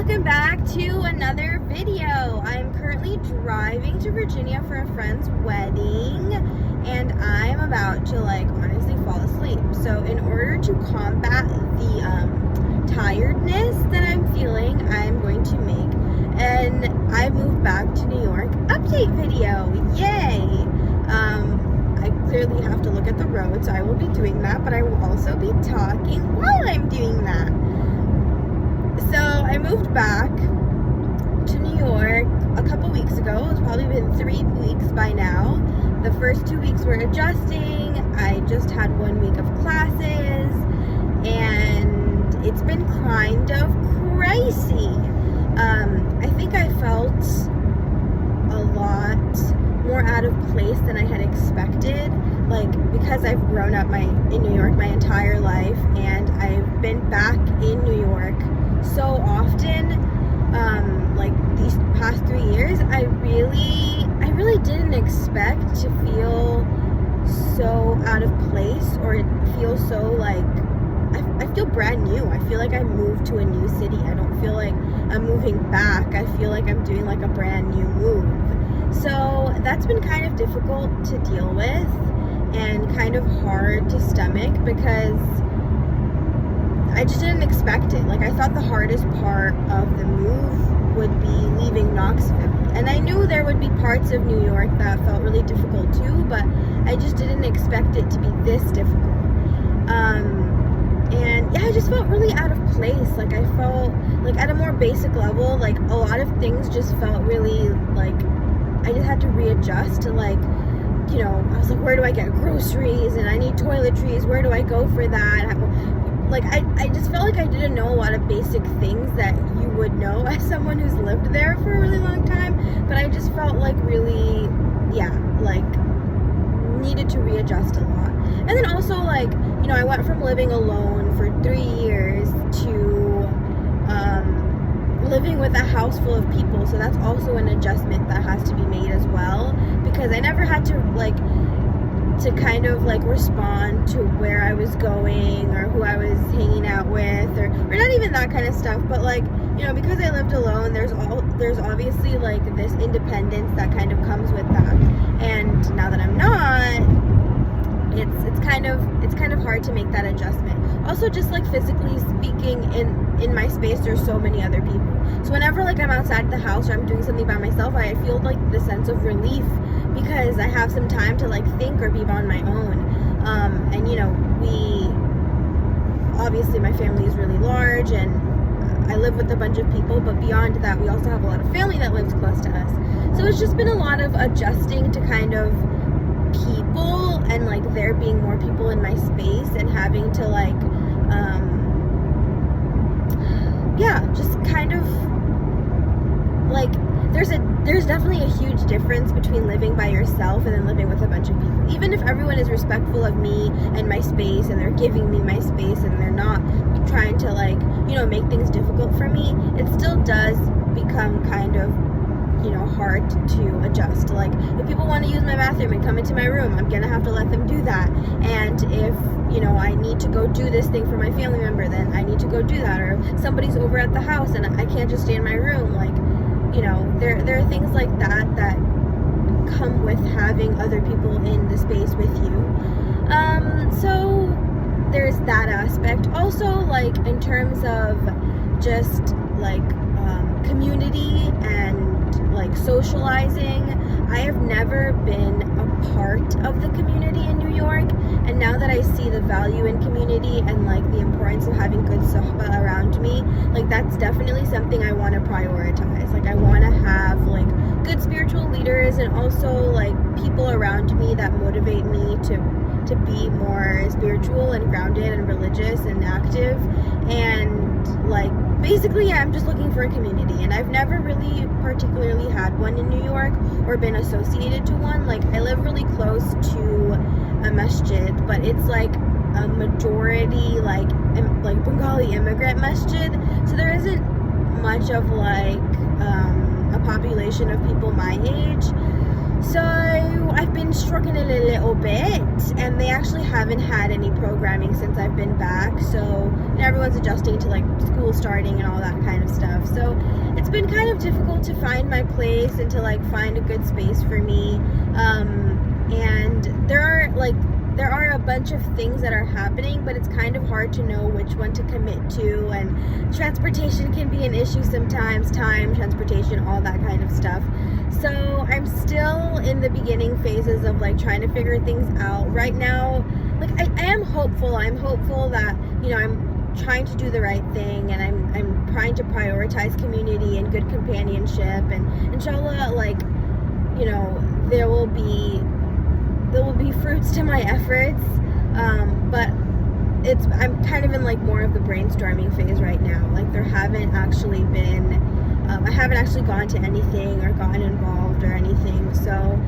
welcome back to another video. I'm currently driving to Virginia for a friend's wedding and I'm about to honestly fall asleep. So in order to combat the tiredness that I'm feeling, I'm going to make I moved back to New York update video. Yay! I clearly have to look at the road, so I will be doing that, but I will also be talking while I'm doing that. So I moved back to New York a couple weeks ago. It's probably been 3 weeks by now. The first 2 weeks were adjusting. I just had 1 week of classes and it's been kind of crazy. I think I felt a lot more out of place than I had expected, because I've grown up in New York my entire life and I've been back in New York so often, these past 3 years. I really didn't expect to feel so out of place or feel so I feel brand new. I feel like I moved to a new city. I don't feel like I'm moving back. I feel like I'm doing a brand new move. So that's been kind of difficult to deal with and kind of hard to stomach because I just didn't expect it. I thought the hardest part of the move would be leaving Knoxville. And I knew there would be parts of New York that felt really difficult too, but I just didn't expect it to be this difficult. And yeah, I just felt really out of place. I felt at a more basic level, a lot of things just felt really I just had to readjust to I was where do I get groceries, and I need toiletries, where do I go for that? I just felt like I didn't know a lot of basic things that you would know as someone who's lived there for a really long time, but I just felt really, needed to readjust a lot. And then also, I went from living alone for 3 years to living with a house full of people, so that's also an adjustment that has to be made as well, because I never had to kind of respond to where I was going or who I was hanging out with or not even that kind of stuff, but because I lived alone, there's obviously this independence that kind of comes with that. And now that I'm not, it's kind of hard to make that adjustment. Also, just physically speaking, in my space there's so many other people, so whenever I'm outside the house or I'm doing something by myself, I feel the sense of relief because I have some time to think or be on my own. And we obviously, my family is really large and I live with a bunch of people, but beyond that we also have a lot of family that lives close to us. So it's just been a lot of adjusting to kind of people and there being more people in my space and having to just kind of there's definitely a huge difference between living by yourself and then living with a bunch of people. Even if everyone is respectful of me and my space and they're giving me my space and they're not trying to make things difficult for me, it still does become kind of hard to adjust. If people want to use my bathroom and come into my room, I'm gonna have to let them do that. And if I need to go do this thing for my family member, then I need to go do that. Or if somebody's over at the house and I can't just stay in my room, there are things like that that come with having other people in the space with you. So there's that aspect. Also, in terms of just community and socializing, I have never been a part of the community in New York, and now that I see the value in community and the importance of having good sohbah around me, that's definitely something I want to prioritize. I want to have good spiritual leaders and also people around me that motivate me to be more spiritual and grounded and religious and active. And basically, I'm just looking for a community, and I've never really particularly had one in New York or been associated to one. I live really close to a masjid, but it's a majority Bengali immigrant masjid, so there isn't much of a population of people my age. So I've been struggling a little bit, and they actually haven't had any programming since I've been back. So everyone's adjusting to like school starting and all that kind of stuff. So it's been kind of difficult to find my place and to like find a good space for me. And there are a bunch of things that are happening, but it's kind of hard to know which one to commit to, and transportation can be an issue sometimes, time, transportation, all that kind of stuff. So I'm still in the beginning phases of like trying to figure things out. Right now, like I am hopeful. I'm hopeful that, you know, I'm trying to do the right thing, and I'm trying to prioritize community and good companionship, and inshallah, like, you know, there will be fruits to my efforts, but I'm kind of in like more of the brainstorming phase right now. Like there haven't actually been I haven't actually gone to anything or gotten involved or anything, so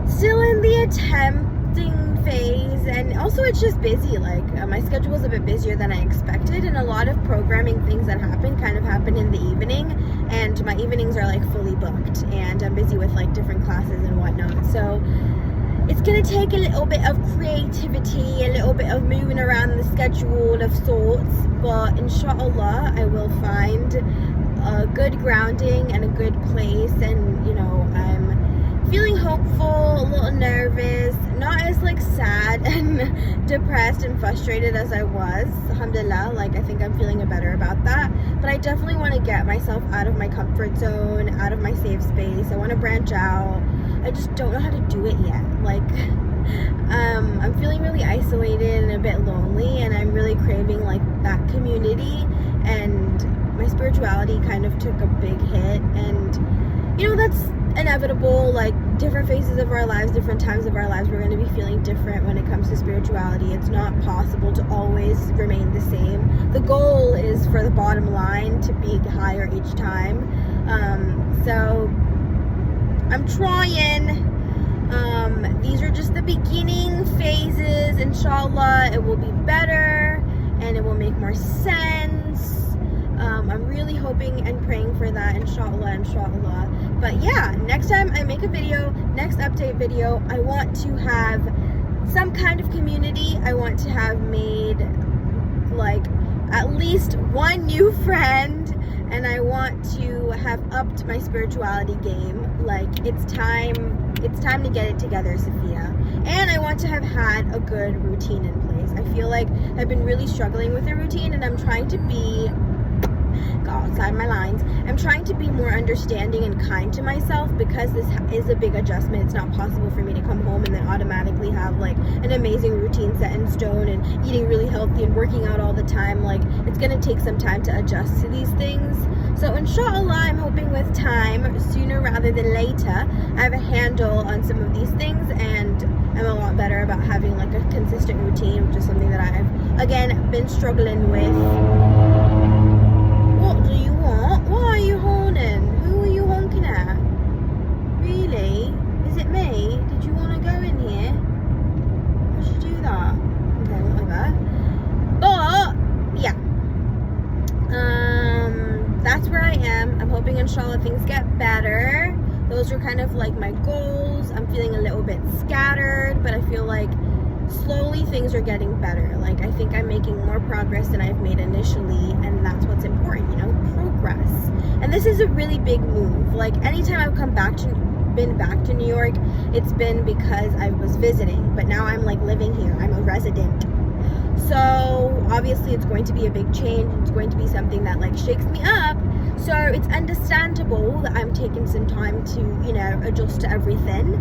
still in the attempting phase. And also it's just busy, like my schedule was a bit busier than I expected, and a lot of programming things that happen kind of happen in the evening, and my evenings are like fully booked, and I'm busy with like different classes and whatnot. So it's going to take a little bit of creativity, a little bit of moving around the schedule of sorts, but inshallah I will find a good grounding and a good place. And, you know, I'm feeling hopeful, a little nervous, not as like sad and depressed and frustrated as I was, alhamdulillah. Like I think I'm feeling better about that, but I definitely want to get myself out of my comfort zone, out of my safe space. I want to branch out. I just don't know how to do it yet. Like, I'm feeling really isolated and a bit lonely, and I'm really craving like that community, and my spirituality kind of took a big hit, and you know, that's inevitable. Like different phases of our lives, different times of our lives, we're going to be feeling different when it comes to spirituality. It's not possible to always remain the same. The goal is for the bottom line to be higher each time. So I'm trying. These are just the beginning phases. Inshallah, it will be better and it will make more sense. I'm really hoping and praying for that, inshallah. But yeah, next time I make a video, next update video, I want to have some kind of community. I want to have made like at least one new friend, and I want to have upped my spirituality game. Like it's time to get it together, Sophia. And I want to have had a good routine in place. I feel like I've been really struggling with a routine, and I'm trying to be, go outside my lines, I'm trying to be more understanding and kind to myself, because this is a big adjustment. It's not possible for me to come home and then automatically have like an amazing routine set in stone and eating really healthy and working out all the time. Like it's gonna take some time to adjust to these things. So inshallah, I'm hoping with time, sooner rather than later, I have a handle on some of these things, and I'm a lot better about having like a consistent routine, which is something that I've again been struggling with. What do you want? Why are you honking? Who are you honking at? Really? Is it me? Did you want to go in here? I should do that. Okay, whatever. But yeah, that's where I am. I'm hoping inshallah things get better. Those are kind of like my goals. I'm feeling a little bit scattered, but I feel like slowly things are getting better. Like I think I'm making more progress than I've made initially, and that's what's important, you know, progress. And this is a really big move. Like anytime I've been back to New York, it's been because I was visiting, but now I'm like living here. I'm a resident. So obviously it's going to be a big change. It's going to be something that like shakes me up. So it's understandable that I'm taking some time to, you know, adjust to everything.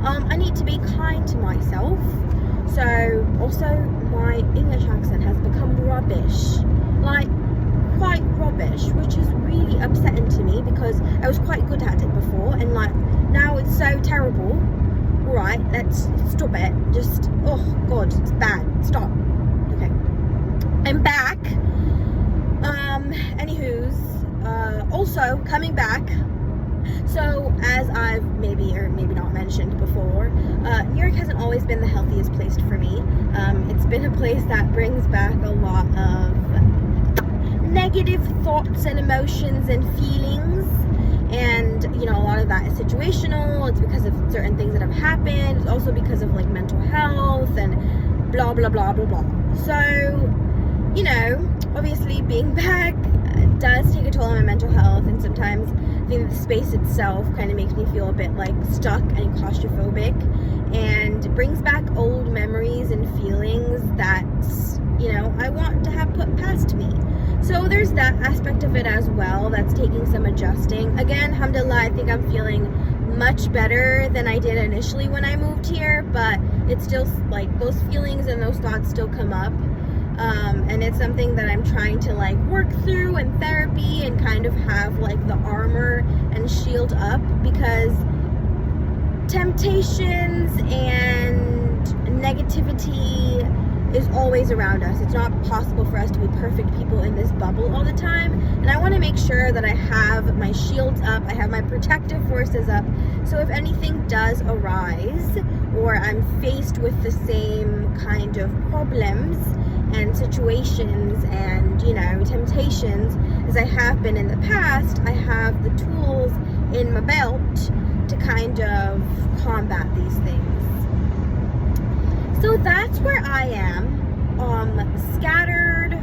I need to be kind to myself. So also my English accent has become rubbish, like quite rubbish, which is really upsetting to me, because I was quite good at it before, and like now it's so terrible. Right, let's stop it. Just, oh god, it's bad. Stop. Okay, I'm back. Anywho's, also coming back. So as I've maybe or maybe not mentioned before, New York hasn't always been the healthiest place for me. It's been a place that brings back a lot of negative thoughts and emotions and feelings, And, you know, a lot of that is situational. It's because of certain things that have happened. It's also because of, like, mental health and blah, blah, blah, blah, blah. So, you know, obviously being back does take a toll on my mental health. And sometimes I think the space itself kind of makes me feel a bit, like, stuck and claustrophobic. And it brings back old memories and feelings that, you know, I want to have put past me. So there's that aspect of it as well that's taking some adjusting. Again, alhamdulillah, I think I'm feeling much better than I did initially when I moved here, but it's still, like, those feelings and those thoughts still come up. And it's something that I'm trying to, like, work through in therapy and kind of have, like, the armor and shield up, because temptations and negativity is always around us. It's not possible for us to be perfect people in this bubble all the time, and I want to make sure that I have my shields up, I have my protective forces up, so if anything does arise or I'm faced with the same kind of problems and situations and, you know, temptations as I have been in the past, I have the tools in my belt to kind of combat these things. So that's where I am, scattered,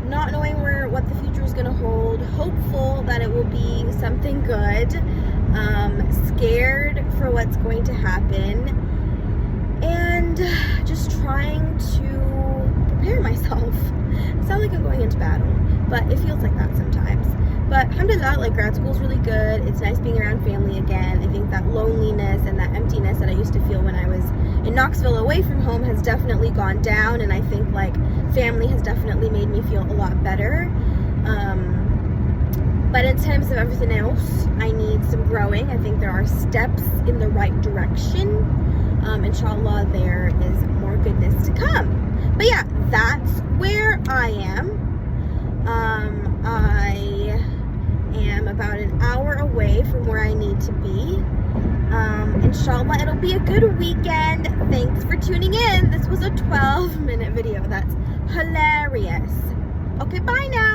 not knowing what the future is going to hold, hopeful that it will be something good, scared for what's going to happen, and just trying to prepare myself. It sounds like I'm going into battle, but it feels like that sometimes. But alhamdulillah, like, grad school is really good. It's nice being around family again. I think that loneliness and that emptiness that I used to feel when I was in Knoxville away from home has definitely gone down, and I think, like, family has definitely made me feel a lot better. But in terms of everything else, I need some growing. I think there are steps in the right direction. Inshallah, there is more goodness to come. But yeah, that's where I am. I am about an hour away from where I need to be. Inshallah, it'll be a good weekend. Thanks for tuning in. This was a 12-minute video. That's hilarious. Okay, bye now.